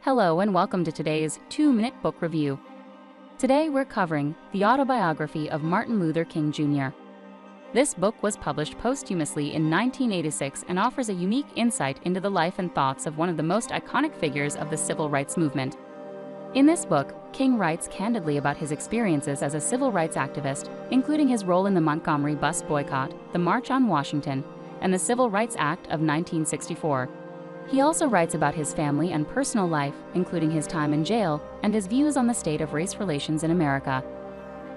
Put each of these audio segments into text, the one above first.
Hello and welcome to today's 2-minute book review. Today we're covering the autobiography of Martin Luther King Jr. This book was published posthumously in 1986 and offers a unique insight into the life and thoughts of one of the most iconic figures of the civil rights movement. In this book, King writes candidly about his experiences as a civil rights activist, including his role in the Montgomery bus boycott, the March on Washington, and the Civil Rights Act of 1964. He also writes about his family and personal life, including his time in jail and his views on the state of race relations in America.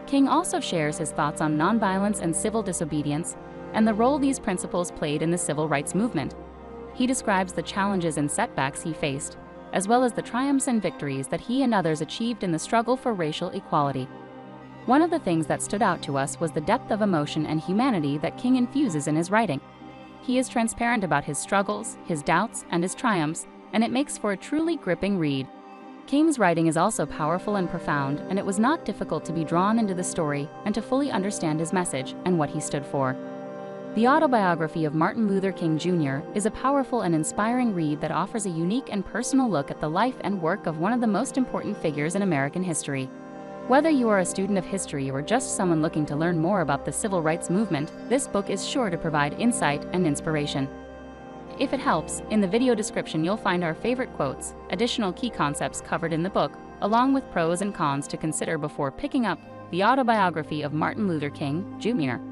King also shares his thoughts on nonviolence and civil disobedience and the role these principles played in the civil rights movement. He describes the challenges and setbacks he faced, as well as the triumphs and victories that he and others achieved in the struggle for racial equality. One of the things that stood out to us was the depth of emotion and humanity that King infuses in his writing. He is transparent about his struggles, his doubts, and his triumphs, and it makes for a truly gripping read. King's writing is also powerful and profound, and it was not difficult to be drawn into the story and to fully understand his message and what he stood for. The Autobiography of Martin Luther King Jr. is a powerful and inspiring read that offers a unique and personal look at the life and work of one of the most important figures in American history. Whether you are a student of history or just someone looking to learn more about the civil rights movement, this book is sure to provide insight and inspiration. If it helps, in the video description you'll find our favorite quotes, additional key concepts covered in the book, along with pros and cons to consider before picking up the Autobiography of Martin Luther King Jr.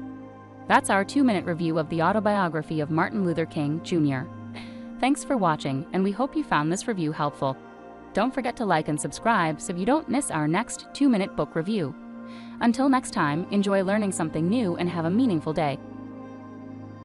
That's our 2-minute review of the Autobiography of Martin Luther King Jr. Thanks for watching, and we hope you found this review helpful. Don't forget to like and subscribe so you don't miss our next 2-minute book review. Until next time, enjoy learning something new and have a meaningful day.